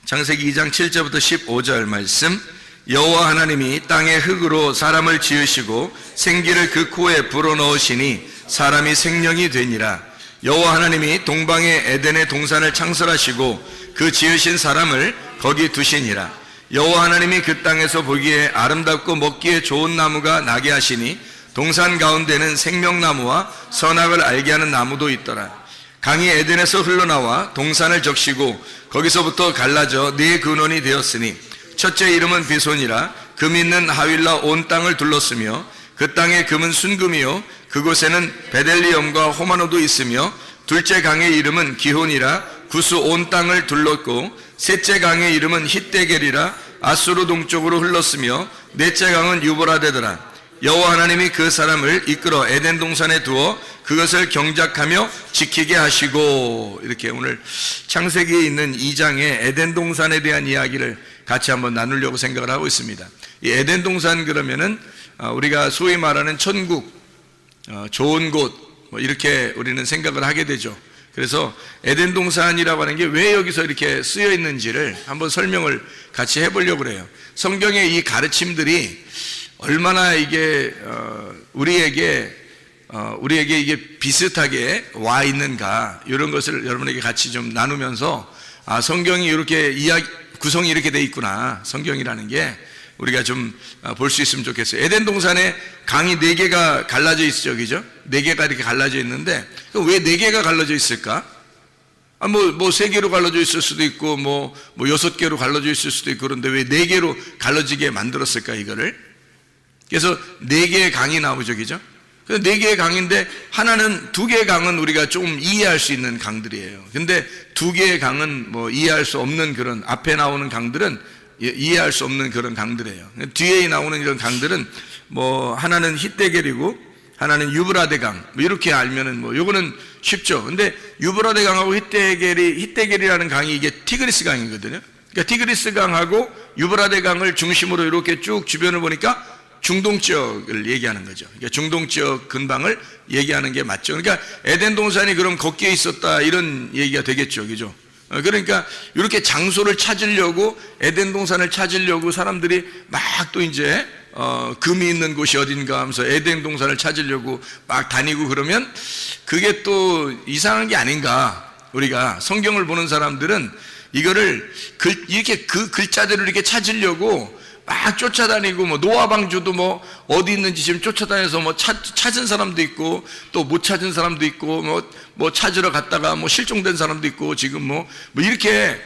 창세기 2장 7절부터 15절 말씀. 여호와 하나님이 땅의 흙으로 사람을 지으시고 생기를 그 코에 불어넣으시니 사람이 생명이 되니라. 여호와 하나님이 동방의 에덴의 동산을 창설하시고 그 지으신 사람을 거기 두시니라. 여호와 하나님이 그 땅에서 보기에 아름답고 먹기에 좋은 나무가 나게 하시니 동산 가운데는 생명나무와 선악을 알게 하는 나무도 있더라. 강이 에덴에서 흘러나와 동산을 적시고 거기서부터 갈라져 네 근원이 되었으니 첫째 이름은 비손이라. 금 있는 하윌라 온 땅을 둘렀으며 그 땅의 금은 순금이요 그곳에는 베델리엄과 호마노도 있으며 둘째 강의 이름은 기혼이라. 구스 온 땅을 둘렀고 셋째 강의 이름은 hit데겔이라. 아수르 동쪽으로 흘렀으며 넷째 강은 유브라데더라. 여호와 하나님이 그 사람을 이끌어 에덴 동산에 두어 그것을 경작하며 지키게 하시고. 이렇게 오늘 창세기에 있는 2장의 에덴 동산에 대한 이야기를 같이 한번 나누려고 생각을 하고 있습니다. 이 에덴 동산 그러면은 우리가 소위 말하는 천국, 좋은 곳, 이렇게 우리는 생각을 하게 되죠. 그래서 에덴 동산이라고 하는 게 왜 여기서 이렇게 쓰여 있는지를 한번 설명을 같이 해보려고 그래요. 성경의 이 가르침들이 얼마나 이게 우리에게 이게 비슷하게 와 있는가, 이런 것을 여러분에게 같이 좀 나누면서 성경이 이렇게 구성이 이렇게 돼 있구나, 성경이라는 게 우리가 좀 볼 수 있으면 좋겠어요. 에덴 동산에 강이 4개가 갈라져 있죠, 그죠? 4개가 이렇게 갈라져 있는데 왜 4개가 갈라져 있을까? 뭐 3개로 갈라져 있을 수도 있고 뭐 6개로 갈라져 있을 수도 있고, 그런데 왜 4개로 갈라지게 만들었을까, 이거를? 그래서 4개의 강이 나오죠, 그죠? 4개의 강인데 하나는, 2개의 강은 우리가 좀 이해할 수 있는 강들이에요. 근데 2개의 강은 뭐 이해할 수 없는, 그런 앞에 나오는 강들은 이해할 수 없는 그런 강들이에요. 뒤에 나오는 이런 강들은 뭐 하나는 히데겔이고 하나는 유브라데 강, 뭐 이렇게 알면은 뭐 요거는 쉽죠. 근데 유브라데 강하고 히데겔이라는 강이 이게 티그리스 강이거든요. 그러니까 티그리스 강하고 유브라데 강을 중심으로 이렇게 쭉 주변을 보니까 중동 지역을 얘기하는 거죠. 그러니까 중동 지역 근방을 얘기하는 게 맞죠. 그러니까 에덴 동산이 그럼 거기에 있었다, 이런 얘기가 되겠죠, 그죠? 그러니까 이렇게 장소를 찾으려고, 에덴 동산을 찾으려고 사람들이 막 또 이제 금이 있는 곳이 어딘가 하면서 에덴 동산을 찾으려고 막 다니고, 그러면 그게 또 이상한 게 아닌가. 우리가 성경을 보는 사람들은 이거를 이렇게 그 글자대로 이렇게 찾으려고 막 쫓아다니고, 뭐 노아 방주도 뭐 어디 있는지 지금 쫓아다녀서 뭐 찾은 사람도 있고 또 못 찾은 사람도 있고, 뭐 찾으러 갔다가 뭐 실종된 사람도 있고, 지금 뭐 이렇게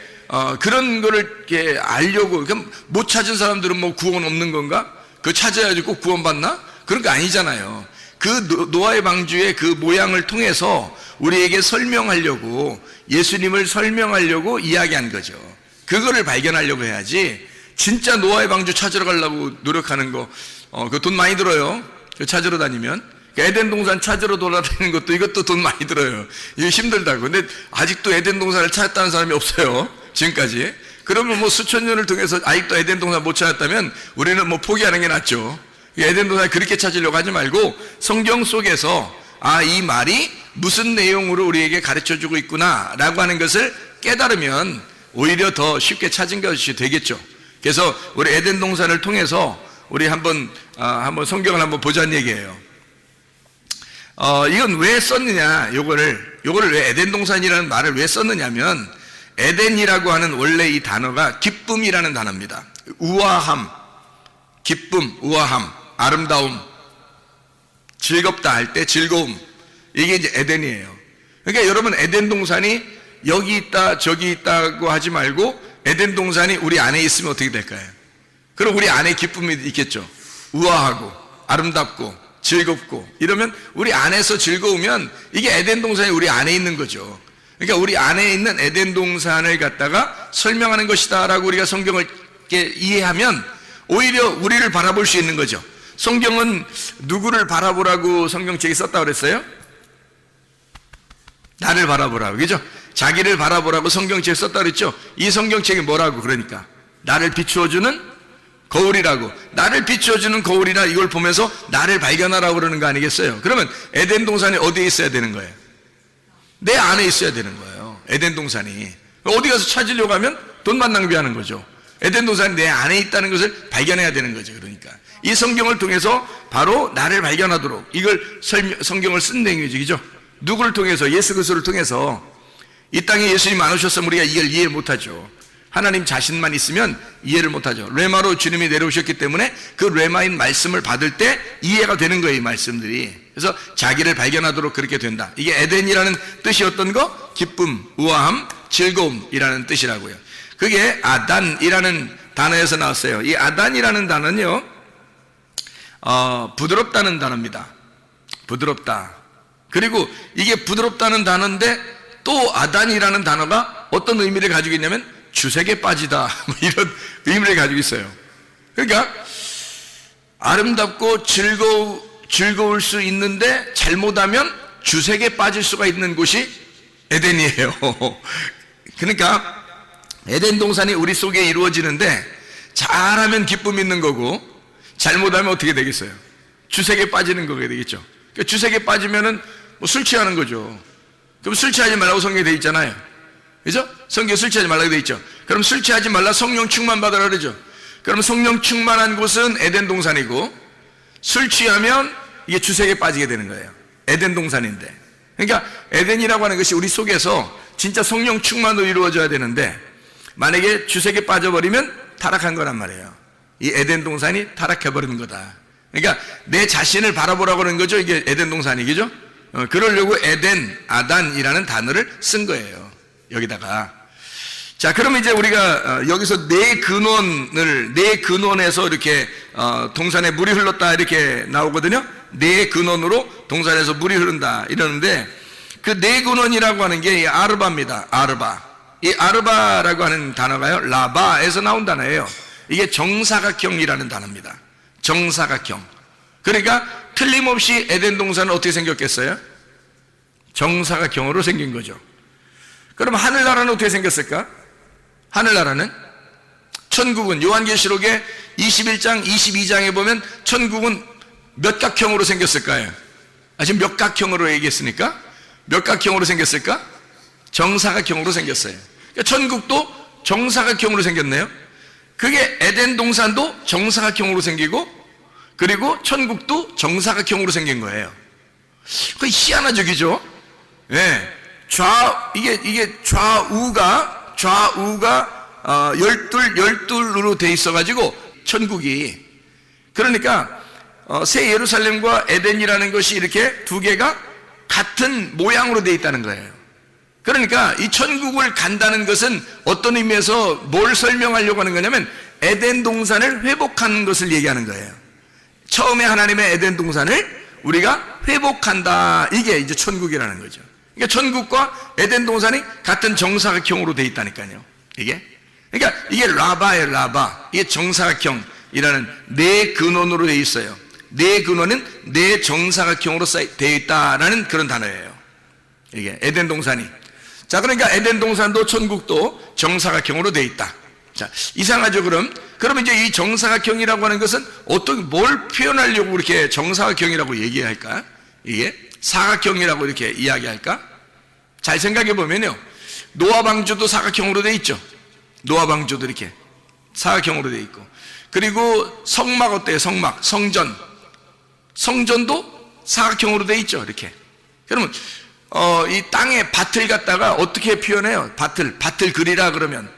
그런 거를 이렇게 알려고. 그럼 못 찾은 사람들은 뭐 구원 없는 건가? 그거 찾아야지 꼭 구원 받나? 그런 거 아니잖아요. 그 노아의 방주의 그 모양을 통해서 우리에게 설명하려고, 예수님을 설명하려고 이야기한 거죠. 그거를 발견하려고 해야지, 진짜 노아의 방주 찾으러 가려고 노력하는 거, 그 돈 많이 들어요. 찾으러 다니면. 에덴 동산 찾으러 돌아다니는 것도, 이것도 돈 많이 들어요. 이게 힘들다고. 근데 아직도 에덴 동산을 찾았다는 사람이 없어요, 지금까지. 그러면 뭐 수천 년을 통해서 아직도 에덴 동산 못 찾았다면 우리는 뭐 포기하는 게 낫죠. 에덴 동산 그렇게 찾으려고 하지 말고, 성경 속에서 이 말이 무슨 내용으로 우리에게 가르쳐주고 있구나 라고 하는 것을 깨달으면 오히려 더 쉽게 찾은 것이 되겠죠. 그래서 우리 에덴 동산을 통해서 우리 한번 성경을 한번 보자는 얘기예요. 이건 왜 썼느냐, 요거를 왜 에덴 동산이라는 말을 왜 썼느냐면, 에덴이라고 하는 원래 이 단어가 기쁨이라는 단어입니다. 우아함, 기쁨, 우아함, 아름다움, 즐겁다 할 때 즐거움, 이게 이제 에덴이에요. 그러니까 여러분, 에덴 동산이 여기 있다 저기 있다고 하지 말고 에덴 동산이 우리 안에 있으면 어떻게 될까요? 그럼 우리 안에 기쁨이 있겠죠. 우아하고 아름답고 즐겁고 이러면, 우리 안에서 즐거우면 이게 에덴 동산이 우리 안에 있는 거죠. 그러니까 우리 안에 있는 에덴 동산을 갖다가 설명하는 것이다 라고 우리가 성경을 이해하면 오히려 우리를 바라볼 수 있는 거죠. 성경은 누구를 바라보라고 성경책에 썼다고 그랬어요? 나를 바라보라고, 그죠? 자기를 바라보라고 성경책에 썼다고 그랬죠? 이 성경책이 뭐라고? 그러니까 나를 비추어주는 거울이라고. 나를 비추어주는 거울이라, 이걸 보면서 나를 발견하라고 그러는 거 아니겠어요? 그러면 에덴 동산이 어디에 있어야 되는 거예요? 내 안에 있어야 되는 거예요, 에덴 동산이. 어디 가서 찾으려고 하면 돈만 낭비하는 거죠. 에덴 동산이 내 안에 있다는 것을 발견해야 되는 거죠. 그러니까 이 성경을 통해서 바로 나를 발견하도록, 이걸 성경을 쓴 내용이죠. 누구를 통해서? 예수 그리스도를 통해서. 이 땅에 예수님 안 오셨으면 우리가 이걸 이해 못하죠. 하나님 자신만 있으면 이해를 못하죠. 레마로 주님이 내려오셨기 때문에 그 레마인 말씀을 받을 때 이해가 되는 거예요, 이 말씀들이. 그래서 자기를 발견하도록 그렇게 된다. 이게 에덴이라는 뜻이 어떤 거? 기쁨, 우아함, 즐거움이라는 뜻이라고요. 그게 아단이라는 단어에서 나왔어요. 이 아단이라는 단어는요, 부드럽다는 단어입니다. 부드럽다. 그리고 이게 부드럽다는 단어인데 또 아단이라는 단어가 어떤 의미를 가지고 있냐면 주색에 빠지다, 뭐 이런 의미를 가지고 있어요. 그러니까 아름답고 즐거울 수 있는데 잘못하면 주색에 빠질 수가 있는 곳이 에덴이에요. 그러니까 에덴 동산이 우리 속에 이루어지는데, 잘하면 기쁨 있는 거고 잘못하면 어떻게 되겠어요? 주색에 빠지는 거게 되겠죠. 그러니까 주색에 빠지면은 뭐 술 취하는 거죠. 그럼 술 취하지 말라고 성경에 되어 있잖아요. 그죠? 성경에 술 취하지 말라고 되어 있죠. 그럼 술 취하지 말라, 성령 충만 받으라 그러죠. 그럼 성령 충만한 곳은 에덴 동산이고, 술 취하면 이게 주색에 빠지게 되는 거예요. 에덴 동산인데. 그러니까 에덴이라고 하는 것이 우리 속에서 진짜 성령 충만으로 이루어져야 되는데, 만약에 주색에 빠져버리면 타락한 거란 말이에요. 이 에덴 동산이 타락해버리는 거다. 그러니까 내 자신을 바라보라고 하는 거죠. 이게 에덴 동산이, 그죠? 그러려고 에덴, 아단이라는 단어를 쓴 거예요. 여기다가. 자, 그러면 이제 우리가 여기서 네 근원에서 이렇게 동산에 물이 흘렀다 이렇게 나오거든요. 네 근원으로 동산에서 물이 흐른다 이러는데, 그 네 근원이라고 하는 게 아르바입니다. 아르바. 이 아르바라고 하는 단어가요, 라바에서 나온 단어예요. 이게 정사각형이라는 단어입니다. 정사각형. 그러니까 틀림없이 에덴 동산은 어떻게 생겼겠어요? 정사각형으로 생긴 거죠. 그럼 하늘나라는 어떻게 생겼을까? 하늘나라는, 천국은 요한계시록의 21장 22장에 보면 천국은 몇 각형으로 생겼을까요? 지금 몇 각형으로 얘기했으니까 몇 각형으로 생겼을까? 정사각형으로 생겼어요. 그러니까 천국도 정사각형으로 생겼네요. 그게 에덴 동산도 정사각형으로 생기고, 그리고 천국도 정사각형으로 생긴 거예요. 그 희한하죠, 그죠? 예. 이게 좌우가 열둘로 돼 있어가지고, 천국이. 그러니까, 새 예루살렘과 에덴이라는 것이 이렇게 두 개가 같은 모양으로 돼 있다는 거예요. 그러니까 이 천국을 간다는 것은 어떤 의미에서 뭘 설명하려고 하는 거냐면, 에덴 동산을 회복하는 것을 얘기하는 거예요. 처음에 하나님의 에덴 동산을 우리가 회복한다. 이게 이제 천국이라는 거죠. 그러니까 천국과 에덴 동산이 같은 정사각형으로 돼 있다니까요. 그러니까 이게 라바예요, 라바. 이게 정사각형이라는 네 근원으로 돼 있어요. 네 근원은 네 정사각형으로 되어 있다라는 그런 단어예요. 이게 에덴 동산이. 자, 그러니까 에덴 동산도 천국도 정사각형으로 되어 있다. 자, 이상하죠, 그러면 이제 이 정사각형이라고 하는 것은 뭘 표현하려고 이렇게 정사각형이라고 얘기할까? 이게 사각형이라고 이렇게 이야기할까? 잘 생각해 보면요, 노아 방주도 사각형으로 되어 있죠. 노아 방주도 이렇게 사각형으로 되어 있고, 그리고 성막 어때요? 성전도 사각형으로 되어 있죠. 이렇게. 그러면 이 땅에 밭을 갖다가 어떻게 표현해요? 밭을 그리라 그러면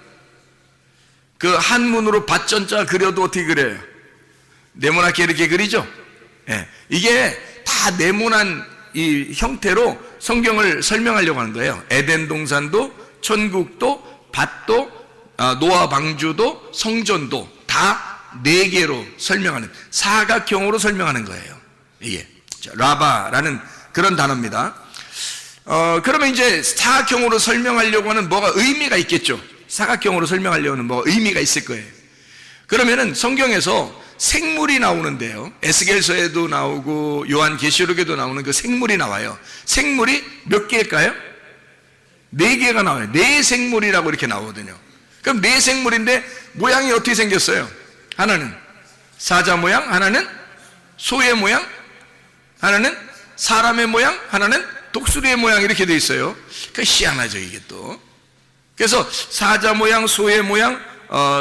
그 한문으로 밭전자 그려도 어떻게 그려요? 네모나게 이렇게 그리죠. 예. 이게 다 네모난 이 형태로 성경을 설명하려고 하는 거예요. 에덴 동산도, 천국도, 밭도, 노아 방주도, 성전도 다 네 개로 설명하는, 사각형으로 설명하는 거예요. 이게 라바라는 그런 단어입니다. 그러면 이제 사각형으로 설명하려고 하는 뭐가 의미가 있겠죠. 사각형으로 설명하려고 하는 뭐가 의미가 있을 거예요. 그러면은 성경에서 생물이 나오는데요, 에스겔서에도 나오고 요한계시록에도 나오는 그 생물이 나와요. 생물이 몇 개일까요? 네 개가 나와요. 네 생물이라고 이렇게 나오거든요. 그럼 네 생물인데 모양이 어떻게 생겼어요? 하나는 사자 모양, 하나는 소의 모양, 하나는 사람의 모양, 하나는 독수리의 모양, 이렇게 돼 있어요. 그 희한하죠, 이게 또. 그래서 사자 모양, 소의 모양,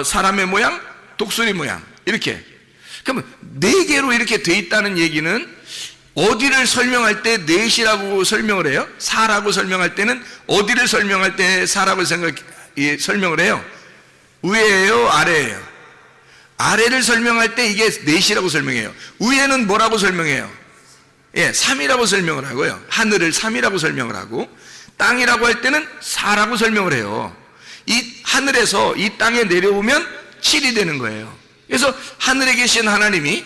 사람의 모양, 독수리 모양, 이렇게. 그러면 네 개로 이렇게 돼 있다는 얘기는 어디를 설명할 때 넷이라고 설명을 해요? 사라고 설명할 때는 어디를 설명할 때 사라고 설명을 해요? 위에예요, 아래예요? 아래를 설명할 때 이게 넷이라고 설명해요. 위에는 뭐라고 설명해요? 예, 3이라고 설명을 하고요. 하늘을 3이라고 설명을 하고, 땅이라고 할 때는 4라고 설명을 해요. 이 하늘에서 이 땅에 내려오면 7이 되는 거예요. 그래서 하늘에 계신 하나님이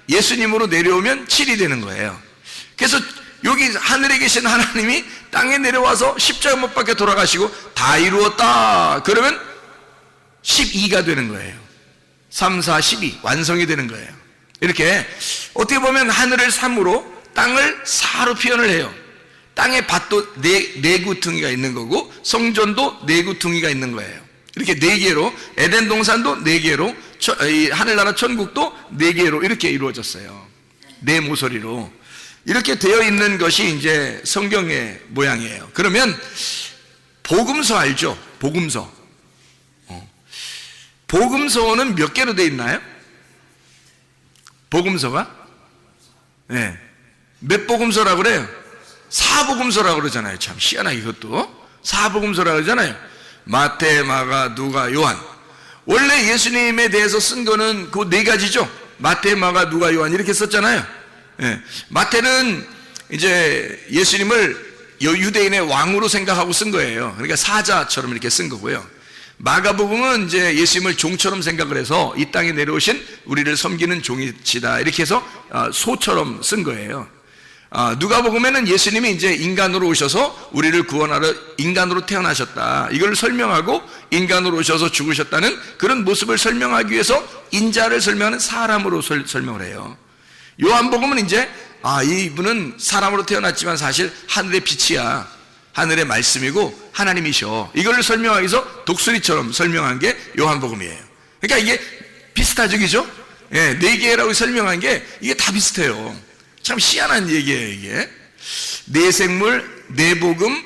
예수님으로 내려오면 7이 되는 거예요. 그래서 여기 하늘에 계신 하나님이 땅에 내려와서 십자가 못 박혀 돌아가시고 다 이루었다 그러면 12가 되는 거예요. 3, 4, 12 완성이 되는 거예요. 이렇게 어떻게 보면 하늘을 3으로 땅을 4로 표현을 해요. 땅에 밭도 네 구퉁이가 있는 거고, 성전도 네 구퉁이가 있는 거예요. 이렇게 네 개로, 에덴 동산도 네 개로, 하늘나라 천국도 네 개로 이렇게 이루어졌어요. 네 모서리로. 이렇게 되어 있는 것이 이제 성경의 모양이에요. 그러면 복음서 알죠? 복음서. 복음서는 몇 개로 되어 있나요? 복음서가? 네. 몇 복음서라고 그래요? 사복음서라고 그러잖아요. 참 희한하게 그것도 사복음서라고 그러잖아요. 마태, 마가, 누가, 요한. 원래 예수님에 대해서 쓴 거는 그 네 가지죠. 마태, 마가, 누가, 요한 이렇게 썼잖아요. 네. 마태는 이제 예수님을 유대인의 왕으로 생각하고 쓴 거예요. 그러니까 사자처럼 이렇게 쓴 거고요. 마가복음은 이제 예수님을 종처럼 생각을 해서 이 땅에 내려오신 우리를 섬기는 종이시다 이렇게 해서 소처럼 쓴 거예요. 누가복음에는 예수님이 이제 인간으로 오셔서 우리를 구원하러 인간으로 태어나셨다 이걸 설명하고 인간으로 오셔서 죽으셨다는 그런 모습을 설명하기 위해서 인자를 설명하는 사람으로 설명을 해요. 요한복음은 이제 이분은 사람으로 태어났지만 사실 하늘의 빛이야, 하늘의 말씀이고 하나님이셔, 이걸 설명하기 위해서 독수리처럼 설명한 게 요한복음이에요. 그러니까 이게 비슷하죠, 그죠? 예, 네 개라고 설명한 게 이게 다 비슷해요. 참 희한한 얘기예요. 이게 네 생물, 네 복음,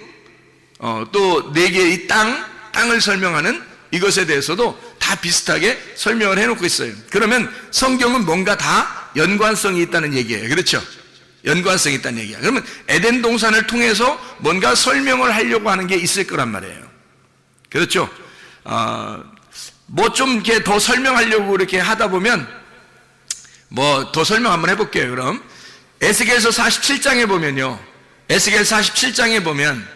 또 네 개의 땅을 설명하는 이것에 대해서도 다 비슷하게 설명을 해놓고 있어요. 그러면 성경은 뭔가 다 연관성이 있다는 얘기예요. 그렇죠? 연관성이 있다는 얘기야. 그러면 에덴 동산을 통해서 뭔가 설명을 하려고 하는 게 있을 거란 말이에요. 그렇죠? 뭐 좀 이렇게 더 설명하려고 이렇게 하다 보면 뭐 더 설명 한번 해볼게요. 그럼 에스겔서 47장에 보면요, 에스겔 47장에 보면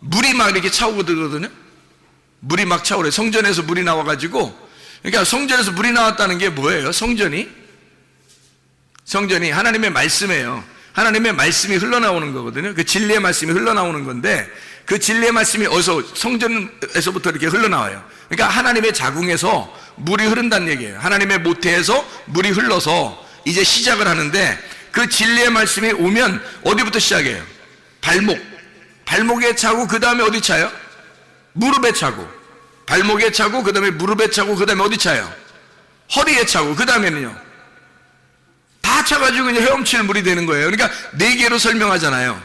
물이 막 이렇게 차오고 들거든요. 물이 막 차오래. 성전에서 물이 나와가지고, 그러니까 성전에서 물이 나왔다는 게 뭐예요? 성전이 하나님의 말씀이에요. 하나님의 말씀이 흘러나오는 거거든요. 그 진리의 말씀이 흘러나오는 건데, 그 진리의 말씀이 어디서? 성전에서부터 이렇게 흘러나와요. 그러니까 하나님의 자궁에서 물이 흐른다는 얘기예요. 하나님의 모태에서 물이 흘러서 이제 시작을 하는데, 그 진리의 말씀이 오면 어디부터 시작해요? 발목에 차고 그 다음에 어디 차요? 무릎에 차고, 발목에 차고 그 다음에 무릎에 차고 그 다음에 어디 차요? 허리에 차고 그 다음에는요 다 차가지고 이제 헤엄칠 물이 되는 거예요. 그러니까 네 개로 설명하잖아요.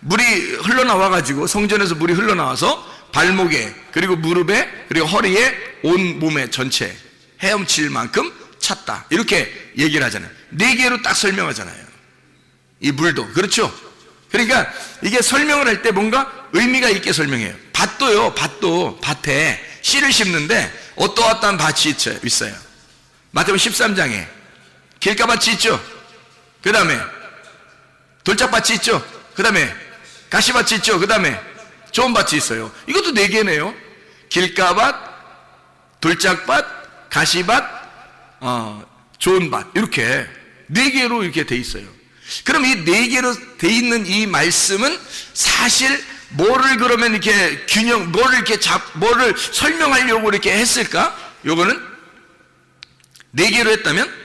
물이 흘러나와가지고, 성전에서 물이 흘러나와서 발목에, 그리고 무릎에, 그리고 허리에, 온 몸에 전체 헤엄칠 만큼 찼다 이렇게 얘기를 하잖아요. 네 개로 딱 설명하잖아요. 이 물도 그렇죠. 그러니까 이게 설명을 할 때 뭔가 의미가 있게 설명해요. 밭도 밭에 씨를 심는데 어떠한 밭이 있어요. 마태복음 13장에 길가밭이 있죠. 그 다음에 돌짝밭이 있죠. 그 다음에 가시밭이 있죠. 그 다음에 좋은 밭이 있어요. 이것도 네 개네요. 길가밭, 돌짝밭, 가시밭, 좋은 밭, 이렇게 네 개로 이렇게 돼 있어요. 그럼 이 네 개로 돼 있는 이 말씀은 사실 뭐를 그러면 이렇게 뭐를 설명하려고 이렇게 했을까? 요거는 네 개로 했다면,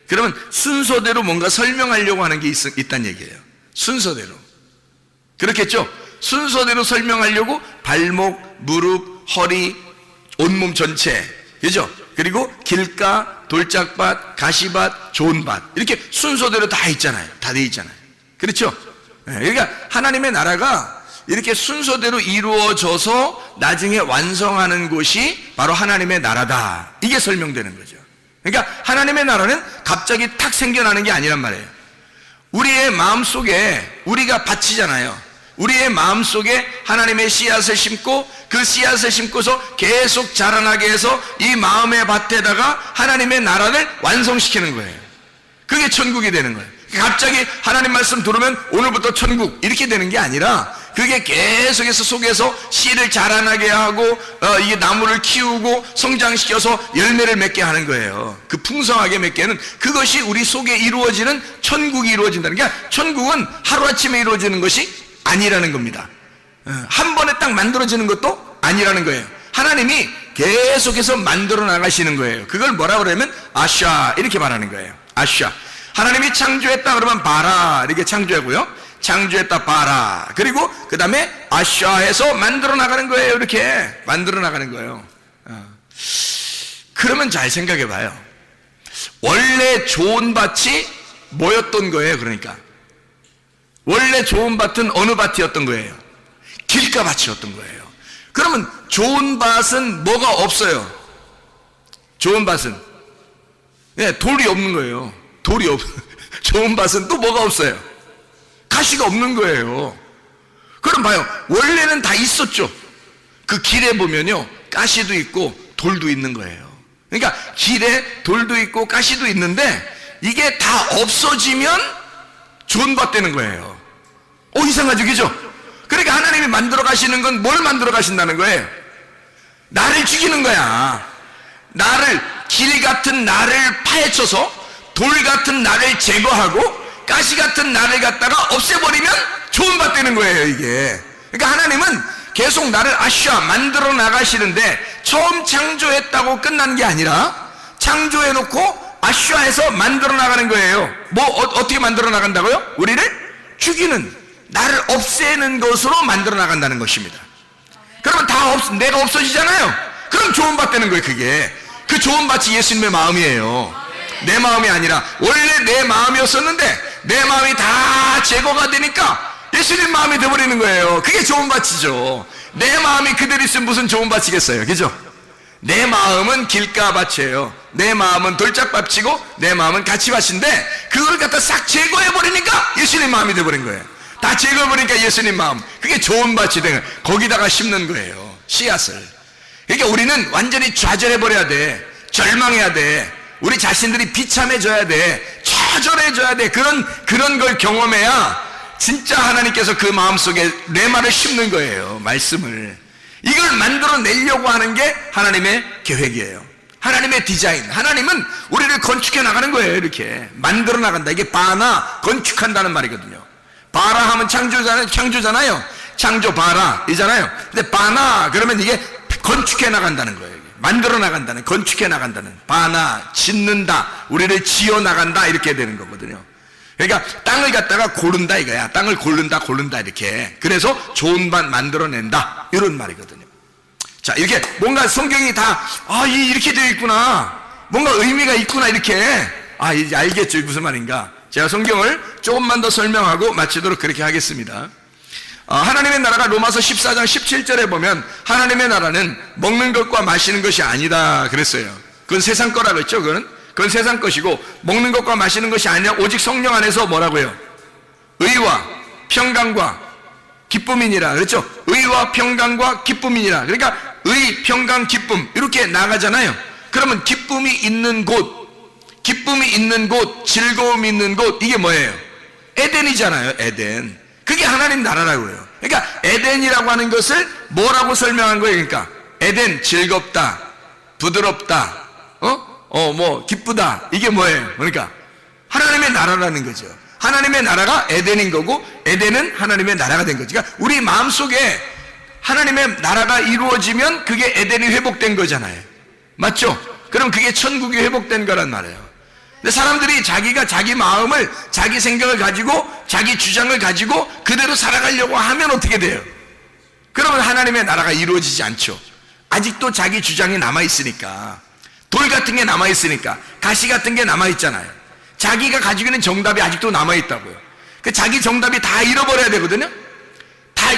그러면 순서대로 뭔가 설명하려고 하는 게 있다는 얘기예요. 순서대로. 그렇겠죠? 순서대로 설명하려고 발목, 무릎, 허리, 온몸 전체, 그죠? 그리고 길가, 돌짝밭, 가시밭, 좋은 밭, 이렇게 순서대로 다 있잖아요. 다 돼 있잖아요. 그렇죠? 그러니까 하나님의 나라가 이렇게 순서대로 이루어져서 나중에 완성하는 곳이 바로 하나님의 나라다, 이게 설명되는 거죠. 그러니까 하나님의 나라는 갑자기 탁 생겨나는 게 아니란 말이에요. 우리의 마음속에, 우리가 밭이잖아요. 우리의 마음속에 하나님의 씨앗을 심고, 그 씨앗을 심고서 계속 자라나게 해서 이 마음의 밭에다가 하나님의 나라를 완성시키는 거예요. 그게 천국이 되는 거예요. 갑자기 하나님 말씀 들으면 오늘부터 천국 이렇게 되는 게 아니라, 그게 계속해서 속에서 씨를 자라나게 하고 이게 나무를 키우고 성장시켜서 열매를 맺게 하는 거예요. 그 풍성하게 맺게 하는, 그것이 우리 속에 이루어지는 천국이 이루어진다는 게, 천국은 하루아침에 이루어지는 것이 아니라는 겁니다. 한 번에 딱 만들어지는 것도 아니라는 거예요. 하나님이 계속해서 만들어 나가시는 거예요. 그걸 뭐라 그러면 아샤 이렇게 말하는 거예요. 아샤. 하나님이 창조했다 그러면 바라 이렇게 창조하고요, 창조했다 바라, 그리고 그 다음에 아샤해서 만들어 나가는 거예요. 이렇게 만들어 나가는 거예요. 그러면 잘 생각해 봐요. 원래 좋은 밭이 뭐였던 거예요? 그러니까 원래 좋은 밭은 어느 밭이었던 거예요? 길가밭이었던 거예요. 그러면 좋은 밭은 뭐가 없어요? 좋은 밭은 돌이 없는 거예요. 좋은 밭은 또 뭐가 없어요? 가시가 없는 거예요. 그럼 봐요, 원래는 다 있었죠. 그 길에 보면요, 가시도 있고 돌도 있는 거예요. 그러니까 길에 돌도 있고 가시도 있는데 이게 다 없어지면 좋은 밭 되는 거예요. 이상하죠, 그죠? 그러니까 하나님이 만들어 가시는 건 뭘 만들어 가신다는 거예요? 나를 죽이는 거야. 길 같은 나를 파헤쳐서 돌 같은 나를 제거하고 가시 같은 나를 갖다가 없애버리면 좋은 밭 되는 거예요, 이게. 그러니까 하나님은 계속 나를 만들어 나가시는데 처음 창조했다고 끝난 게 아니라 창조해놓고 해서 만들어 나가는 거예요. 어떻게 만들어 나간다고요? 우리를 죽이는, 나를 없애는 것으로 만들어 나간다는 것입니다. 그러면 내가 없어지잖아요. 그럼 좋은 밭 되는 거예요, 그게. 그 좋은 밭이 예수님의 마음이에요. 내 마음이 아니라 원래 내 마음이었었는데 내 마음이 다 제거가 되니까 예수님 마음이 되어버리는 거예요. 그게 좋은 밭이죠. 내 마음이 그대로 있으면 무슨 좋은 밭이겠어요, 그죠? 내 마음은 길가밭이에요. 내 마음은 돌짝밭이고 내 마음은 가치밭인데 그걸 갖다 싹 제거해버리니까 예수님 마음이 되어버린 거예요. 다 제거해버리니까 예수님 마음, 그게 좋은 밭이 된 거예요. 거기다가 심는 거예요, 씨앗을. 그러니까 우리는 완전히 좌절해버려야 돼. 절망해야 돼. 우리 자신들이 비참해져야 돼. 처절해져야 돼. 그런 걸 경험해야 진짜 하나님께서 그 마음속에 레마를 심는 거예요, 말씀을. 이걸 만들어내려고 하는 게 하나님의 계획이에요. 하나님의 디자인. 하나님은 우리를 건축해 나가는 거예요. 이렇게 만들어 나간다. 이게 바나, 건축한다는 말이거든요. 바라 하면 창조잖아요. 창조 바라 이잖아요. 근데 바나 그러면 이게 건축해 나간다는 거예요. 만들어 나간다는, 건축해 나간다는, 바나, 짓는다, 우리를 지어 나간다, 이렇게 되는 거거든요. 그러니까 땅을 갖다가 고른다 이거야. 땅을 고른다 이렇게. 그래서 좋은 밭 만들어낸다, 이런 말이거든요. 자, 이렇게 뭔가 성경이 다 이렇게 되어 있구나, 뭔가 의미가 있구나, 이렇게 이제 알겠죠, 무슨 말인가. 제가 성경을 조금만 더 설명하고 마치도록 그렇게 하겠습니다. 하나님의 나라가 로마서 14장 17절에 보면 하나님의 나라는 먹는 것과 마시는 것이 아니다 그랬어요. 그건 세상 거라고 했죠. 그건 세상 것이고 먹는 것과 마시는 것이 아니라 오직 성령 안에서 뭐라고요? 의와 평강과 기쁨이니라 그랬죠. 의와 평강과 기쁨이니라. 그러니까 의, 평강, 기쁨 이렇게 나가잖아요. 그러면 기쁨이 있는 곳, 즐거움이 있는 곳, 이게 뭐예요? 에덴이잖아요. 에덴. 그게 하나님 나라라고요. 그러니까 에덴이라고 하는 것을 뭐라고 설명한 거예요? 그러니까 에덴, 즐겁다, 부드럽다, 기쁘다, 이게 뭐예요? 그러니까 하나님의 나라라는 거죠. 하나님의 나라가 에덴인 거고 에덴은 하나님의 나라가 된 거죠. 그러니까 우리 마음속에 하나님의 나라가 이루어지면 그게 에덴이 회복된 거잖아요. 맞죠? 그럼 그게 천국이 회복된 거란 말이에요. 근데 사람들이 자기가 자기 마음을, 자기 생각을 가지고 자기 주장을 가지고 그대로 살아가려고 하면 어떻게 돼요? 그러면 하나님의 나라가 이루어지지 않죠. 아직도 자기 주장이 남아있으니까, 돌 같은 게 남아있으니까, 가시 같은 게 남아있잖아요. 자기가 가지고 있는 정답이 아직도 남아있다고요. 그 자기 정답이 다 잃어버려야 되거든요. 다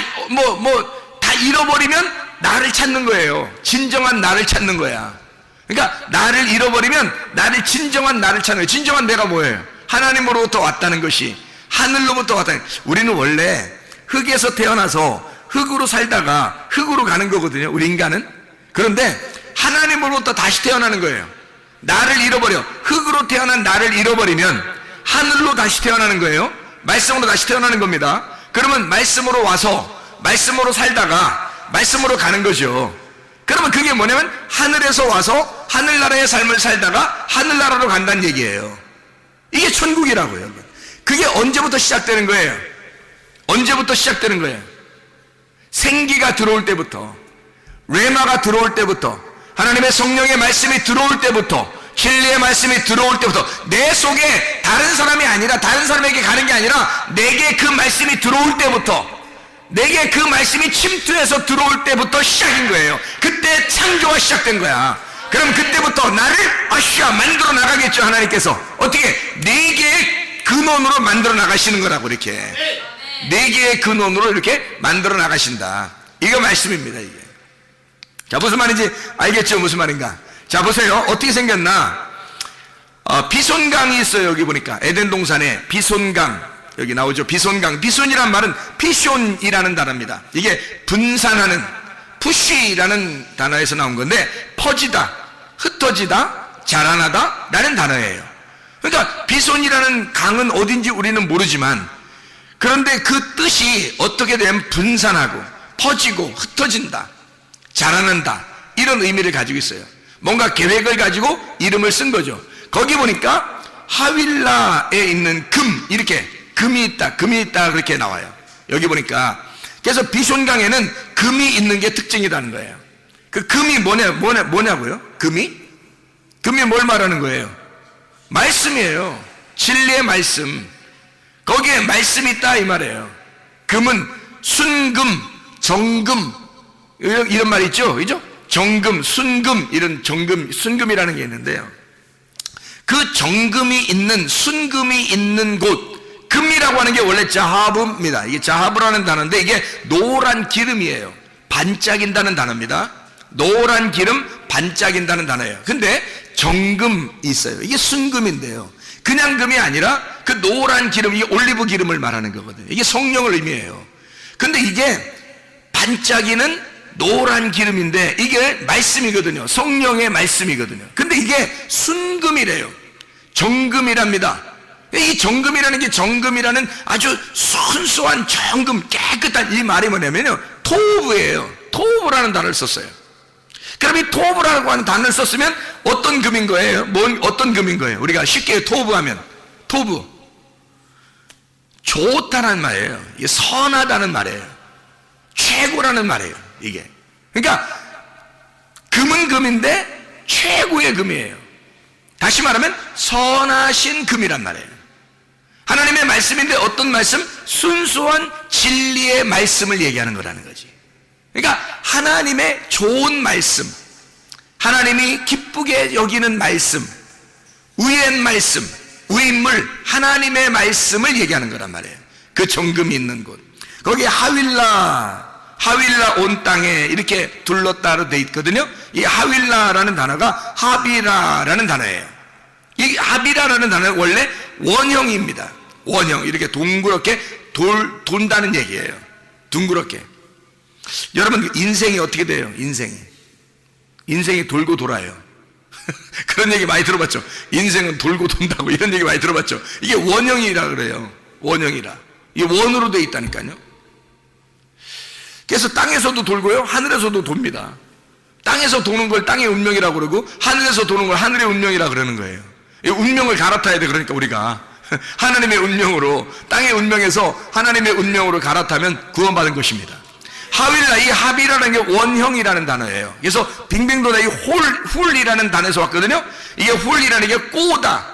잃어버리면 나를 찾는 거예요. 진정한 나를 찾는 거야. 그러니까 나를 잃어버리면 진정한 나를 찾는 거예요. 진정한 내가 뭐예요? 하나님으로부터 왔다는 것이, 하늘로부터 왔다는 것이. 우리는 원래 흙에서 태어나서 흙으로 살다가 흙으로 가는 거거든요, 우리 인간은. 그런데 하나님으로부터 다시 태어나는 거예요. 나를 잃어버려, 흙으로 태어난 나를 잃어버리면 하늘로 다시 태어나는 거예요. 말씀으로 다시 태어나는 겁니다. 그러면 말씀으로 와서 말씀으로 살다가 말씀으로 가는 거죠. 그러면 그게 뭐냐면 하늘에서 와서 하늘나라의 삶을 살다가 하늘나라로 간다는 얘기예요. 이게 천국이라고요. 그게 언제부터 시작되는 거예요? 언제부터 시작되는 거예요? 생기가 들어올 때부터, 레마가 들어올 때부터, 하나님의 성령의 말씀이 들어올 때부터, 진리의 말씀이 들어올 때부터, 내 속에 다른 사람이 아니라, 다른 사람에게 가는 게 아니라 내게 그 말씀이 들어올 때부터, 내게 그 말씀이 침투해서 들어올 때부터 시작인 거예요. 그때 창조가 시작된 거야. 그럼 그때부터 나를 만들어 나가겠죠. 하나님께서 어떻게? 내게 근원으로 만들어 나가시는 거라고. 이렇게 네 개의 근원으로 이렇게 만들어 나가신다. 이거 말씀입니다. 이게. 자, 무슨 말인지 알겠죠? 무슨 말인가? 자, 보세요. 어떻게 생겼나? 비손강이 있어요. 여기 보니까 에덴 동산에 비손강, 여기 나오죠. 비손강. 비손이란 말은 피숑이라는 단어입니다. 이게 분산하는, 푸쉬라는 단어에서 나온 건데, 퍼지다, 흩어지다, 자라나다 라는 단어예요. 그러니까 비손이라는 강은 어딘지 우리는 모르지만, 그런데 그 뜻이 어떻게 되면 분산하고 퍼지고 흩어진다, 자라난다, 이런 의미를 가지고 있어요. 뭔가 계획을 가지고 이름을 쓴 거죠. 거기 보니까 하윌라에 있는 금, 이렇게 금이 있다 그렇게 나와요. 여기 보니까. 그래서 비손강에는 금이 있는 게 특징이라는 거예요. 그 금이 뭐냐고요? 금이 뭘 말하는 거예요? 말씀이에요. 진리의 말씀. 거기에 말씀이 있다 이 말이에요. 금은 순금, 정금, 이런 말 있죠? 그죠? 정금, 순금, 이런 정금, 순금이라는 게 있는데요. 그 정금이 있는, 순금이 있는 곳, 금이라고 하는 게 원래 자하브입니다. 이게 자하브라는 단어인데, 이게 노란 기름이에요. 반짝인다는 단어입니다. 노란 기름, 반짝인다는 단어예요. 근데 정금이 있어요. 이게 순금인데요, 그냥 금이 아니라 그 노란 기름, 이게 올리브 기름을 말하는 거거든요. 이게 성령을 의미해요. 근데 이게 반짝이는 노란 기름인데 이게 말씀이거든요. 성령의 말씀이거든요. 근데 이게 순금이래요. 정금이랍니다. 이 정금이라는 게, 정금이라는 아주 순수한 정금, 깨끗한, 이 말이 뭐냐면요, 토브예요. 토브라는 단어를 썼어요. 그럼 이 토브라고 하는 단어를 썼으면 어떤 금인 거예요? 어떤 금인 거예요? 우리가 쉽게 토브하면, 토브, 좋다는 말이에요. 이게 선하다는 말이에요. 최고라는 말이에요. 이게. 그러니까 금은 금인데 최고의 금이에요. 다시 말하면 선하신 금이란 말이에요. 하나님의 말씀인데 어떤 말씀? 순수한 진리의 말씀을 얘기하는 거라는 거지. 그러니까 하나님의 좋은 말씀, 하나님이 기쁘게 여기는 말씀, 의의 말씀, 의인물, 하나님의 말씀을 얘기하는 거란 말이에요. 그 정금이 있는 곳. 거기 하윌라 온 땅에 이렇게 둘렀다로 돼 있거든요. 이 하윌라라는 단어가 하비라라는 단어예요. 이 하비라라는 단어는 원래 원형입니다. 원형, 이렇게 동그랗게 돈다는 얘기예요. 둥그렇게. 여러분, 인생이 어떻게 돼요? 인생이 돌고 돌아요. 그런 얘기 많이 들어봤죠. 인생은 돌고 돈다고, 이런 얘기 많이 들어봤죠. 이게 원형이라 그래요. 원형이라. 이게 원으로 돼 있다니까요. 그래서 땅에서도 돌고요, 하늘에서도 돕니다. 땅에서 도는 걸 땅의 운명이라고 그러고, 하늘에서 도는 걸 하늘의 운명이라고 그러는 거예요. 이 운명을 갈아타야 돼. 그러니까 우리가 하나님의 운명으로, 땅의 운명에서 하나님의 운명으로 갈아타면 구원받은 것입니다. 하윌라, 이 하비라는 게 원형이라는 단어예요. 그래서 빙빙 도는 이 훌이라는 단어에서 왔거든요. 이게 훌이라는 게 꼬다,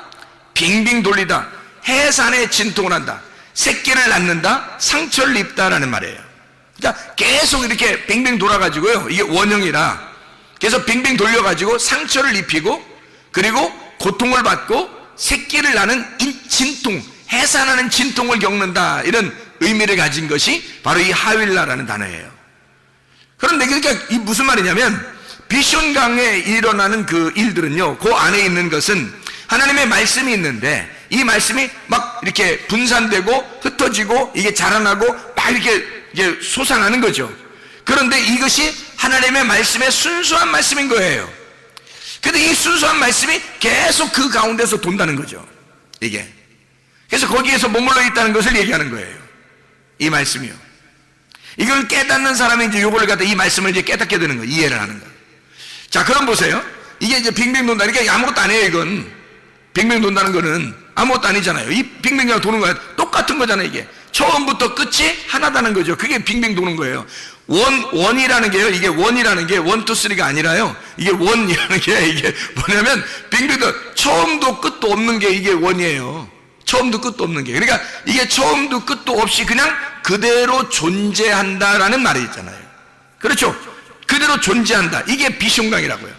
빙빙 돌리다, 해산에 진통을 한다, 새끼를 낳는다, 상처를 입다라는 말이에요. 그러니까 계속 이렇게 빙빙 돌아가지고요, 이게 원형이라, 그래서 빙빙 돌려가지고 상처를 입히고, 그리고 고통을 받고 새끼를 낳는 진통, 해산하는 진통을 겪는다, 이런 의미를 가진 것이 바로 이 하윌라라는 단어예요. 그런데 그러니까 이 무슨 말이냐면, 비숑강에 일어나는 그 일들은요, 그 안에 있는 것은 하나님의 말씀이 있는데, 이 말씀이 막 이렇게 분산되고 흩어지고 이게 자라나고 막 이렇게 솟아나는 거죠. 그런데 이것이 하나님의 말씀의 순수한 말씀인 거예요. 근데 이 순수한 말씀이 계속 그 가운데서 돈다는 거죠, 이게. 그래서 거기에서 머물러 있다는 것을 얘기하는 거예요, 이 말씀이요. 이걸 깨닫는 사람이 이제 요거를 갖다, 이 말씀을 이제 깨닫게 되는 거예요. 이해를 하는 거예요. 자, 그럼 보세요. 이게 이제 빙빙 돈다니까 아무것도 아니에요, 이건. 빙빙 돈다는 거는 아무것도 아니잖아요. 이 빙빙 도는 거야. 똑같은 거잖아요, 이게. 처음부터 끝이 하나다는 거죠. 그게 빙빙 도는 거예요. 원이라는 게요, 이게 원이라는 게 1, 2, 3가 아니라요, 이게 원이라는 게 이게 뭐냐면, 빙빙도 처음도 끝도 없는 게 이게 원이에요. 처음도 끝도 없는 게. 그러니까 이게 처음도 끝도 없이 그냥 그대로 존재한다라는 말이 있잖아요. 그렇죠? 그대로 존재한다. 이게 비숑강이라고요.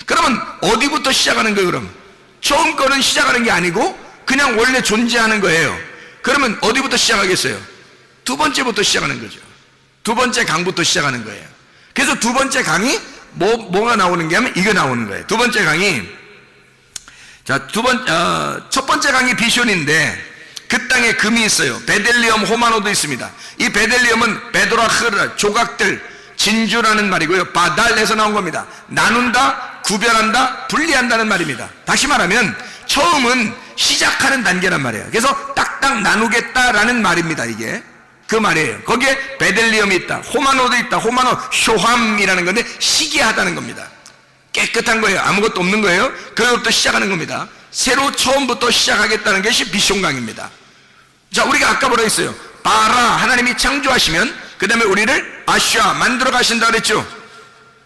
그러면 어디부터 시작하는 거예요, 그럼? 처음 거는 시작하는 게 아니고 그냥 원래 존재하는 거예요. 그러면 어디부터 시작하겠어요? 두 번째부터 시작하는 거죠. 두 번째 강부터 시작하는 거예요. 그래서 두 번째 강이 뭐가 나오는 게 하면 이거 나오는 거예요. 두 번째 강이, 자, 첫 번째 강이 비숑인데 그 땅에 금이 있어요. 베델리엄, 호마노도 있습니다. 이 베델리엄은 베도라흐라, 조각들, 진주라는 말이고요. 바달에서 나온 겁니다. 나눈다, 구별한다, 분리한다는 말입니다. 다시 말하면 처음은 시작하는 단계란 말이에요. 그래서 딱딱 나누겠다라는 말입니다. 이게 그 말이에요. 거기에 베델리엄이 있다, 호마노도 있다. 호마노, 쇼함이라는 건데 시기하다는 겁니다. 깨끗한 거예요. 아무것도 없는 거예요. 그것부터 시작하는 겁니다. 새로 처음부터 시작하겠다는 것이 비숑강입니다. 자, 우리가 아까 뭐라 했어요? 바라, 하나님이 창조하시면 그 다음에 우리를 아샤, 만들어 가신다 그랬죠.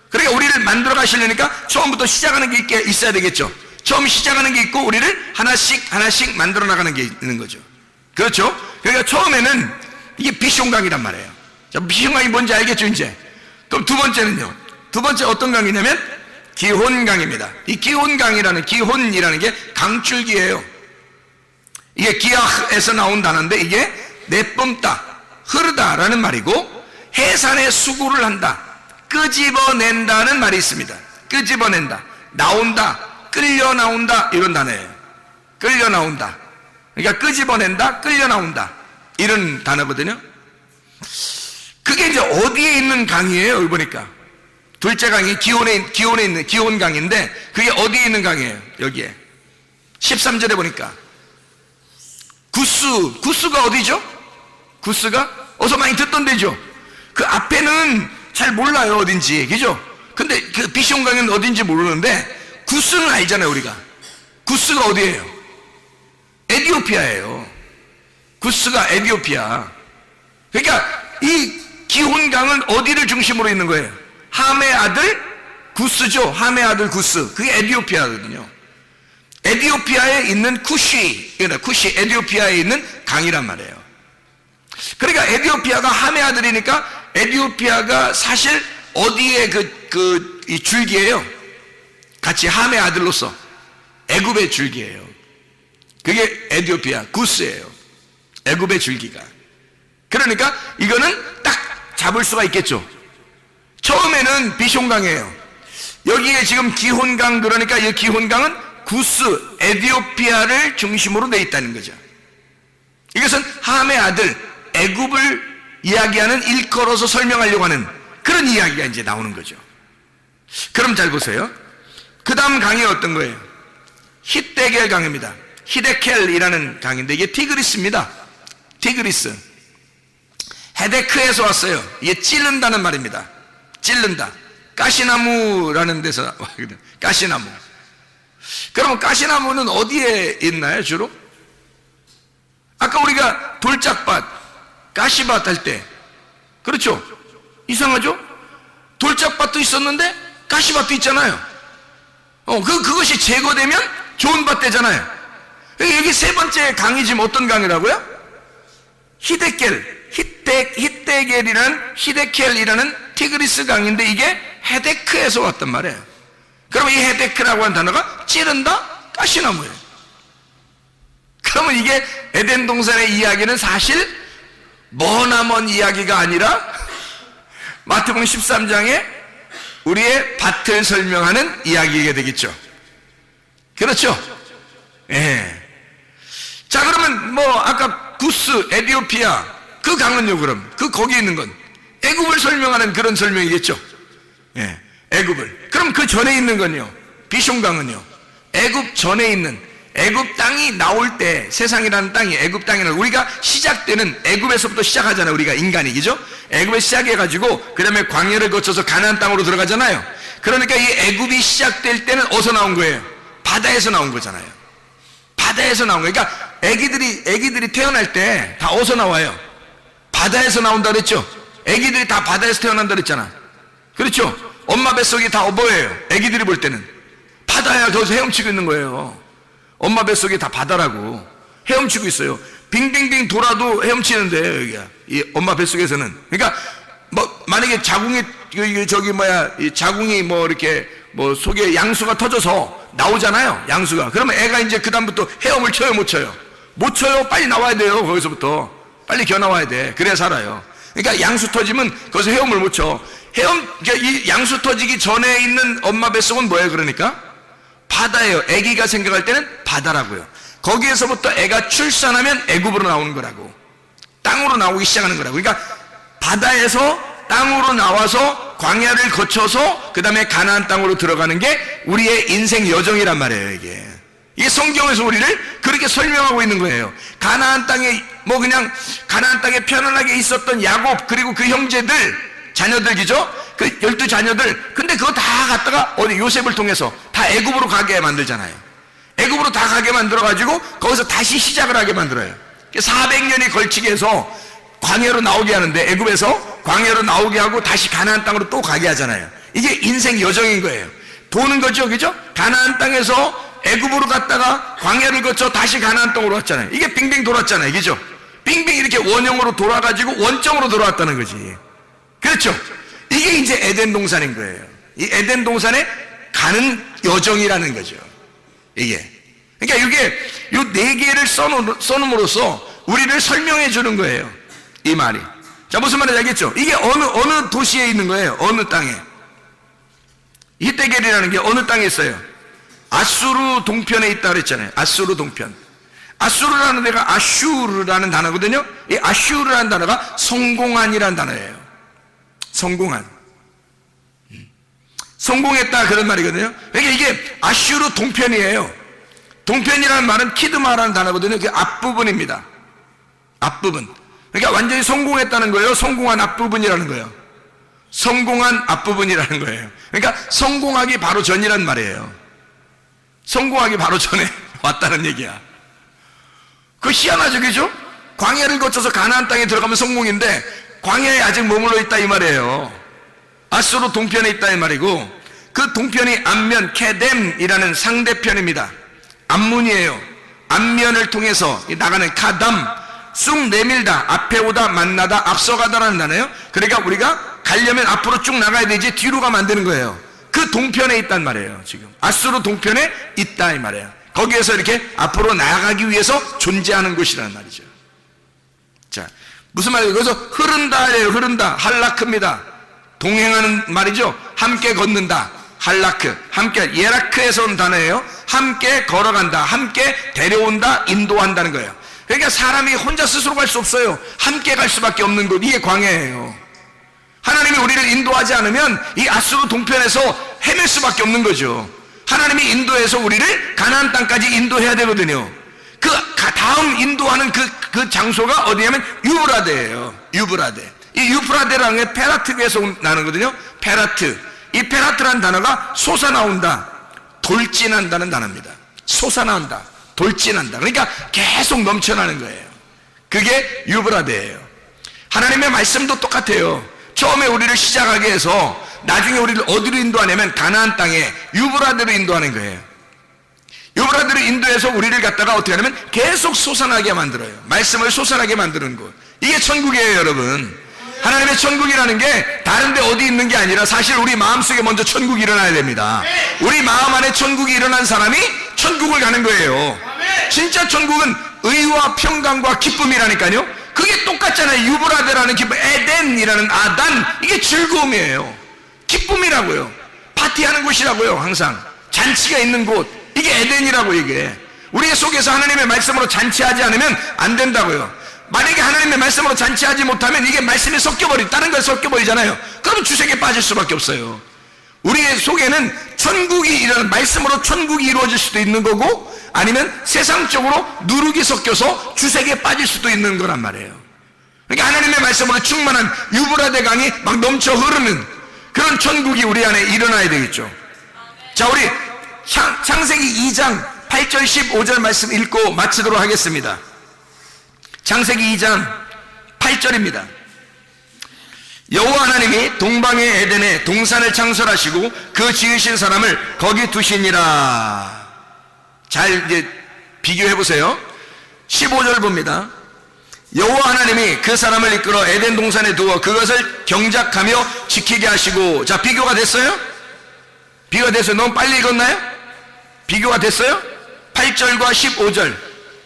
그러니까 우리를 만들어 가시려니까 처음부터 시작하는 게 있어야 되겠죠. 처음 시작하는 게 있고 우리를 하나씩 만들어 나가는 게 있는 거죠. 그렇죠? 그러니까 처음에는 이게 비숑강이란 말이에요. 자, 비숑강이 뭔지 알겠죠 이제? 그럼 두 번째는요. 두 번째 어떤 강이냐면 기혼강입니다. 이 기혼강이라는, 기혼이라는 게 강줄기예요. 이게 기아흐에서 나온 단어인데 이게 내뿜다, 흐르다라는 말이고, 해산의 수구를 한다, 끄집어낸다는 말이 있습니다. 끄집어낸다, 나온다, 끌려 나온다, 이런 단어예요. 끌려 나온다. 그러니까 끄집어낸다, 끌려 나온다, 이런 단어거든요. 그게 이제 어디에 있는 강이에요? 여기 보니까 둘째 강이 기온에 있는 기온강인데 그게 어디에 있는 강이에요? 여기에 13절에 보니까 구스가 어디죠? 구스가 어서 많이 듣던 데죠. 그 앞에는 잘 몰라요 어딘지, 그죠? 근데 그 비숑강은 어딘지 모르는데 구스는 알잖아요. 우리가 구스가 어디예요? 에티오피아예요. 구스가 에티오피아. 그러니까 이 기혼강은 어디를 중심으로 있는 거예요? 함의 아들 구스죠. 함의 아들 구스. 그게 에티오피아거든요. 에티오피아에 있는 쿠시, 에티오피아에 있는 강이란 말이에요. 그러니까 에티오피아가 함의 아들이니까 에티오피아가 사실 어디에 이 줄기예요? 같이 함의 아들로서 애굽의 줄기예요. 그게 에티오피아 구스예요. 애굽의 줄기가. 그러니까 이거는 딱 잡을 수가 있겠죠. 처음에는 비숑강이에요. 여기에 지금 기혼강, 그러니까 이 기혼강은 구스, 에티오피아를 중심으로 돼 있다는 거죠. 이것은 함의 아들 애굽을 이야기하는, 일컬어서 설명하려고 하는 그런 이야기가 이제 나오는 거죠. 그럼 잘 보세요. 그 다음 강이 어떤 거예요? 히데겔 강입니다. 히데켈이라는 강인데 이게 티그리스입니다. 티그리스. 헤데크에서 왔어요. 이게 찌른다는 말입니다. 찌른다. 가시나무라는 데서 왔거든. 가시나무. 그러면 가시나무는 어디에 있나요 주로? 아까 우리가 돌짝밭, 가시밭 할 때, 그렇죠? 이상하죠? 돌짝밭도 있었는데 가시밭도 있잖아요. 그것이 제거되면 좋은 밭 되잖아요. 여기 세 번째 강이 지금 어떤 강이라고요? 히데켈이라는 티그리스 강인데 이게 헤데크에서 왔단 말이에요. 그러면 이 헤데크라고 하는 단어가 찌른다, 가시나무예요. 그러면 이게 에덴 동산의 이야기는 사실 머나먼 이야기가 아니라 마태복음 13장에 우리의 밭을 설명하는 이야기가 되겠죠. 그렇죠? 예. 자, 그러면 아까 구스, 에티오피아, 그 강은요, 그럼 거기에 있는 건 애굽을 설명하는 그런 설명이겠죠. 예, 애굽을. 그럼 그 전에 있는 건요, 비숑강은요, 애굽 전에 있는, 애굽 땅이 나올 때, 세상이라는 땅이 애굽 땅이라는, 우리가 시작되는 애굽에서부터 시작하잖아요. 우리가 인간이, 그죠? 애굽에 시작해가지고 그 다음에 광야를 거쳐서 가나안 땅으로 들어가잖아요. 그러니까 이 애굽이 시작될 때는 어디서 나온 거예요? 바다에서 나온 거잖아요. 바다에서 나온 거예요. 그러니까 애기들이 태어날 때 다 어디서 나와요? 바다에서 나온다 그랬죠? 애기들이 다 바다에서 태어난다 그랬잖아. 그렇죠? 엄마 뱃속이 다 뭐예요? 애기들이 볼 때는 바다야. 거기서 헤엄치고 있는 거예요. 엄마 뱃속이 다 바다라고 헤엄치고 있어요. 빙빙빙 돌아도 헤엄치는데 여기야, 이 엄마 뱃속에서는. 그러니까 만약에 자궁이 이 자궁이 이렇게 속에 양수가 터져서 나오잖아요, 양수가. 그러면 애가 이제 그 다음부터 헤엄을 쳐요, 못 쳐요? 못 쳐요. 빨리 나와야 돼요. 거기서부터 빨리 겨 나와야 돼. 그래야 살아요. 그러니까 양수 터지면 거기서 헤엄을 못 쳐. 그러니까 이 양수 터지기 전에 있는 엄마 뱃속은 뭐예요? 그러니까 바다예요. 아기가 생각할 때는 바다라고요. 거기에서부터 애가 출산하면 애굽으로 나오는 거라고, 땅으로 나오기 시작하는 거라고. 그러니까 바다에서 땅으로 나와서 광야를 거쳐서 그 다음에 가나안 땅으로 들어가는 게 우리의 인생 여정이란 말이에요. 이게 성경에서 우리를 그렇게 설명하고 있는 거예요. 가나안 땅에 뭐 그냥 가나안 땅에 편안하게 있었던 야곱 그리고 그 형제들 자녀들이죠. 그 12자녀들. 근데 그거 다 갖다가 어디 요셉을 통해서 다 애굽으로 가게 만들잖아요. 애굽으로 다 가게 만들어 가지고 거기서 다시 시작을 하게 만들어요. 400년이 걸치게 해서 광야로 나오게 하는데, 애굽에서 광야로 나오게 하고 다시 가나안 땅으로 또 가게 하잖아요. 이게 인생 여정인 거예요. 도는 거죠, 그죠? 가나안 땅에서 애굽으로 갔다가 광야를 거쳐 다시 가나안 땅으로 왔잖아요. 이게 빙빙 돌았잖아요, 그죠? 빙빙 이렇게 원형으로 돌아가지고 원점으로 돌아왔다는 거지. 그렇죠? 이게 이제 에덴 동산인 거예요. 이 에덴 동산에 가는 여정이라는 거죠. 이게. 그러니까 이게 요 네 개를 써놓음으로써 우리를 설명해 주는 거예요. 이 말이. 자, 무슨 말인지 알겠죠? 이게 어느 도시에 있는 거예요. 어느 땅에. 히데겔이라는 게 어느 땅에 있어요? 아수르 동편에 있다 그랬잖아요. 아수르 동편. 아수르라는 데가 아슈르라는 단어거든요. 이 아슈르라는 단어가 성공한이라는 단어예요. 성공한. 성공했다 그런 말이거든요. 그러니까 이게 아슈르 동편이에요. 동편이라는 말은 키드마라는 단어거든요. 그게 앞부분입니다. 앞부분. 그러니까 완전히 성공했다는 거예요. 성공한 앞부분이라는 거예요. 성공한 앞부분이라는 거예요. 그러니까 성공하기 바로 전이란 말이에요. 성공하기 바로 전에 왔다는 얘기야. 그거 희한하죠, 그죠? 광야를 거쳐서 가나안 땅에 들어가면 성공인데 광야에 아직 머물러 있다 이 말이에요. 아수르 동편에 있다 이 말이고, 그 동편이 암면 케뎀이라는 상대편입니다. 암문이에요. 앞면을 통해서 나가는 카담, 쑥 내밀다, 앞에 오다, 만나다, 앞서가다라는 단어예요. 그러니까 우리가 가려면 앞으로 쭉 나가야 되지 뒤로 가면 안 되는 거예요. 그 동편에 있단 말이에요. 지금 아수르 동편에 있다 이 말이에요. 거기에서 이렇게 앞으로 나아가기 위해서 존재하는 곳이라는 말이죠. 자, 무슨 말이에요? 그래서 흐른다예요. 흐른다, 할라크입니다. 동행하는 말이죠. 함께 걷는다, 할라크. 함께, 예라크에서 온 단어예요. 함께 걸어간다, 함께 데려온다, 인도한다는 거예요. 그러니까 사람이 혼자 스스로 갈 수 없어요. 함께 갈 수밖에 없는 곳, 이게 광야예요. 하나님이 우리를 인도하지 않으면 이 아수르 동편에서 헤맬 수밖에 없는 거죠. 하나님이 인도해서 우리를 가나안 땅까지 인도해야 되거든요. 그 다음 인도하는 그 장소가 어디냐면 유브라데예요. 유브라데. 이 유프라데라는 게 페라트에서 나는거든요. 페라트. 이 페라트라는 단어가 솟아나온다, 돌진한다는 단어입니다. 솟아나온다, 돌진한다. 그러니까 계속 넘쳐나는 거예요. 그게 유브라데예요. 하나님의 말씀도 똑같아요. 처음에 우리를 시작하게 해서 나중에 우리를 어디로 인도하냐면 가나안 땅에 유브라데로 인도하는 거예요. 유브라데로 인도해서 우리를 갖다가 어떻게 하냐면 계속 솟아나게 만들어요. 말씀을 솟아나게 만드는 것. 이게 천국이에요, 여러분. 하나님의 천국이라는 게 다른 데 어디 있는 게 아니라 사실 우리 마음속에 먼저 천국이 일어나야 됩니다. 우리 마음 안에 천국이 일어난 사람이 천국을 가는 거예요. 진짜 천국은 의와 평강과 기쁨이라니까요. 그게 똑같잖아요. 유브라데라는 기쁨, 에덴이라는 아단, 이게 즐거움이에요. 기쁨이라고요. 파티하는 곳이라고요. 항상 잔치가 있는 곳, 이게 에덴이라고. 이게 우리 속에서 하나님의 말씀으로 잔치하지 않으면 안 된다고요. 만약에 하나님의 말씀으로 잔치하지 못하면 이게 말씀이 다른 걸 섞여버리잖아요. 그러면 주색에 빠질 수밖에 없어요. 우리의 속에는 천국이 말씀으로 천국이 이루어질 수도 있는 거고, 아니면 세상적으로 누룩이 섞여서 주색에 빠질 수도 있는 거란 말이에요. 그러니까 하나님의 말씀으로 충만한 유브라데 강이 막 넘쳐 흐르는 그런 천국이 우리 안에 일어나야 되겠죠. 자, 우리 창세기 2장 8절 15절 말씀 읽고 마치도록 하겠습니다. 창세기 2장 8절입니다. 여호와 하나님이 동방의 에덴에 동산을 창설하시고 그 지으신 사람을 거기 두시니라. 잘 이제 비교해 보세요. 15절 봅니다. 여호와 하나님이 그 사람을 이끌어 에덴 동산에 두어 그것을 경작하며 지키게 하시고. 자, 비교가 됐어요? 비교가 됐어요? 너무 빨리 읽었나요? 비교가 됐어요? 8절과 15절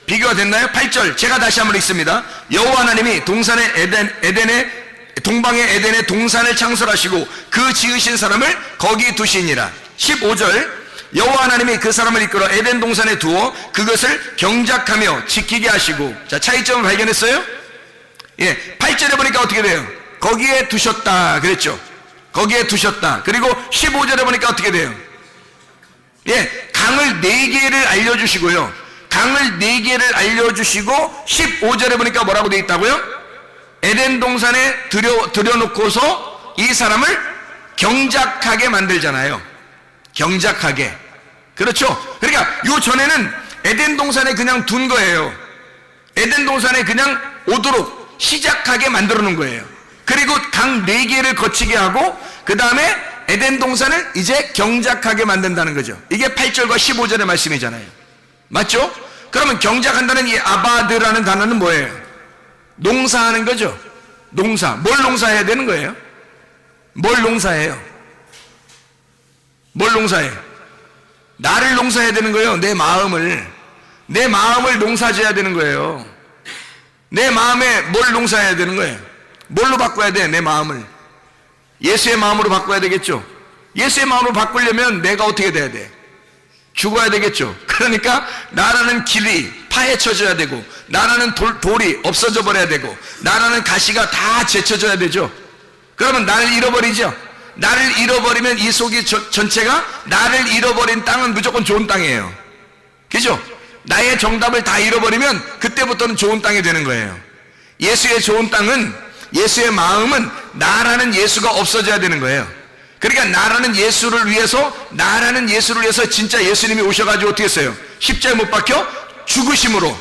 비교가 됐나요? 8절 제가 다시 한번 읽습니다. 여호와 하나님이 동방의 에덴의 동산을 창설하시고 그 지으신 사람을 거기 두시니라. 15절 여호와 하나님이 그 사람을 이끌어 에덴 동산에 두어 그것을 경작하며 지키게 하시고. 자, 차이점을 발견했어요? 예, 8절에 보니까 어떻게 돼요? 거기에 두셨다 그랬죠. 거기에 두셨다. 그리고 15절에 보니까 어떻게 돼요? 예, 강을 4개를 알려주시고요. 강을 4개를 알려주시고 15절에 보니까 뭐라고 되어 있다고요? 에덴 동산에 들여놓고서 이 사람을 경작하게 만들잖아요. 경작하게. 그렇죠? 그러니까 요 전에는 에덴 동산에 그냥 둔 거예요. 에덴 동산에 그냥 오도록 시작하게 만들어 놓은 거예요. 그리고 강 4개를 거치게 하고 그 다음에 에덴 동산을 이제 경작하게 만든다는 거죠. 이게 8절과 15절의 말씀이잖아요. 맞죠? 그러면 경작한다는 이 아바드라는 단어는 뭐예요? 농사하는 거죠. 농사. 뭘 농사해야 되는 거예요? 뭘 농사해요? 뭘 농사해? 나를 농사해야 되는 거예요. 내 마음을 농사지어야 되는 거예요. 내 마음에 뭘 농사해야 되는 거예요? 뭘로 바꿔야 돼? 내 마음을 예수의 마음으로 바꿔야 되겠죠. 예수의 마음으로 바꾸려면 내가 어떻게 돼야 돼? 죽어야 되겠죠. 그러니까 나라는 길이 파헤쳐져야 되고, 나라는 돌이 없어져 버려야 되고, 나라는 가시가 다 제쳐져야 되죠. 그러면 나를 잃어버리죠. 나를 잃어버리면 이 속이 전체가, 나를 잃어버린 땅은 무조건 좋은 땅이에요. 그죠? 나의 정답을 다 잃어버리면 그때부터는 좋은 땅이 되는 거예요. 예수의 좋은 땅은, 예수의 마음은 나라는 예수가 없어져야 되는 거예요. 그러니까 나라는 예수를 위해서 진짜 예수님이 오셔가지고 어떻게 했어요? 십자가에 못 박혀 죽으심으로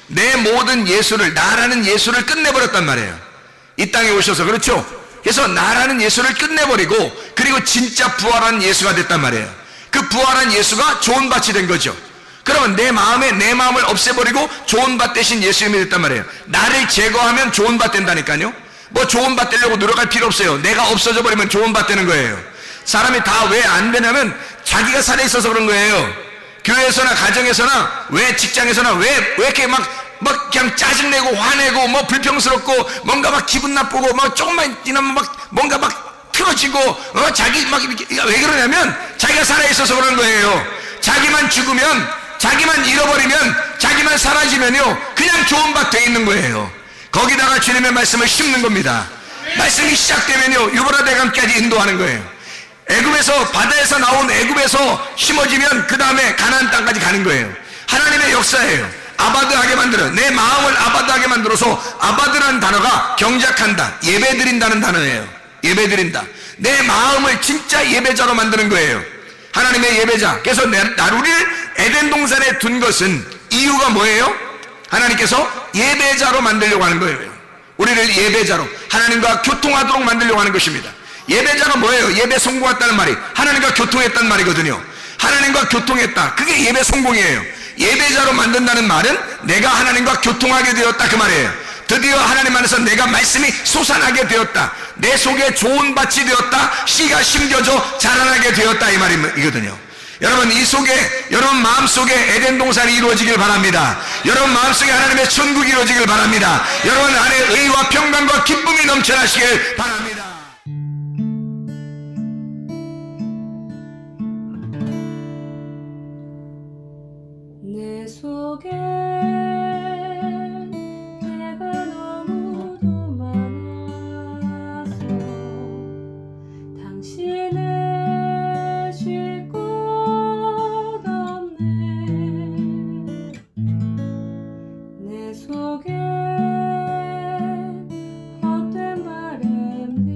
내 모든 예수를, 나라는 예수를 끝내버렸단 말이에요. 이 땅에 오셔서. 그렇죠? 그래서 나라는 예수를 끝내버리고, 그리고 진짜 부활한 예수가 됐단 말이에요. 그 부활한 예수가 좋은 밭이 된 거죠. 그러면 내 마음을 없애버리고 좋은 밭 대신 예수님이 됐단 말이에요. 나를 제거하면 좋은 밭 된다니까요. 뭐 좋은 밭 되려고 노력할 필요 없어요. 내가 없어져 버리면 좋은 밭 되는 거예요. 사람이 다 왜 안 되냐면 자기가 살아있어서 그런 거예요. 교회에서나 가정에서나 왜 직장에서나 왜 이렇게 막 그냥 짜증내고 화내고 뭐 불평스럽고 뭔가 막 기분 나쁘고 뭐 조금만 지나면 막 뭔가 막 틀어지고 자기 막 이렇게 왜 그러냐면 자기가 살아있어서 그런 거예요. 자기만 죽으면, 자기만 잃어버리면, 자기만 사라지면요 그냥 좋은 밭 돼 있는 거예요. 거기다가 주님의 말씀을 심는 겁니다. 말씀이 시작되면요 유브라데강까지 인도하는 거예요. 애굽에서, 바다에서 나온 애굽에서 심어지면 그 다음에 가나안 땅까지 가는 거예요. 하나님의 역사예요. 아바드하게 만들어, 내 마음을 아바드하게 만들어서, 아바드라는 단어가 경작한다, 예배드린다는 단어예요. 예배드린다. 내 마음을 진짜 예배자로 만드는 거예요. 하나님의 예배자. 그래서 우리를 에덴 동산에 둔 것은 이유가 뭐예요? 하나님께서 예배자로 만들려고 하는 거예요. 우리를 예배자로, 하나님과 교통하도록 만들려고 하는 것입니다. 예배자가 뭐예요? 예배 성공했다는 말이 하나님과 교통했다는 말이거든요. 하나님과 교통했다, 그게 예배 성공이에요. 예배자로 만든다는 말은 내가 하나님과 교통하게 되었다, 그 말이에요. 드디어 하나님 안에서 내가 말씀이 솟아나게 되었다, 내 속에 좋은 밭이 되었다, 씨가 심겨져 자라나게 되었다, 이 말이거든요. 여러분, 이 속에, 여러분 마음속에 에덴 동산이 이루어지길 바랍니다. 여러분 마음속에 하나님의 천국이 이루어지길 바랍니다. 여러분 안에 의와 평강과 기쁨이 넘쳐나시길 바랍니다. 내 속에 내가 너무도 많아서 당신을 쉴 곳 없네. 내 속에 헛된 바램들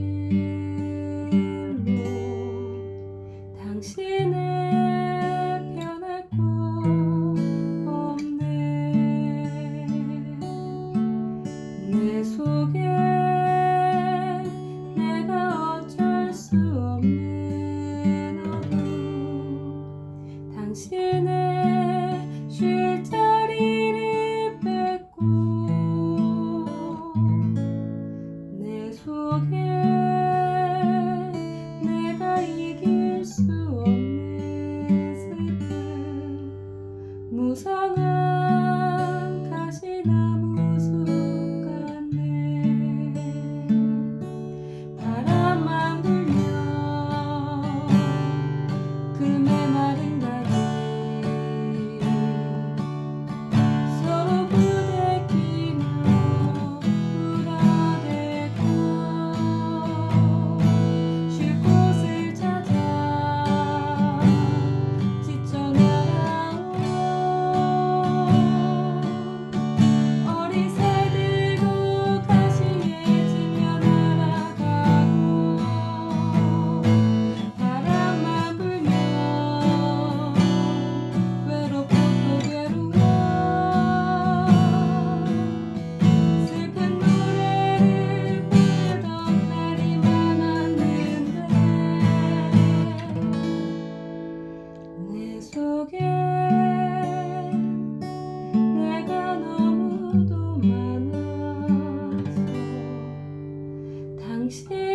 시간이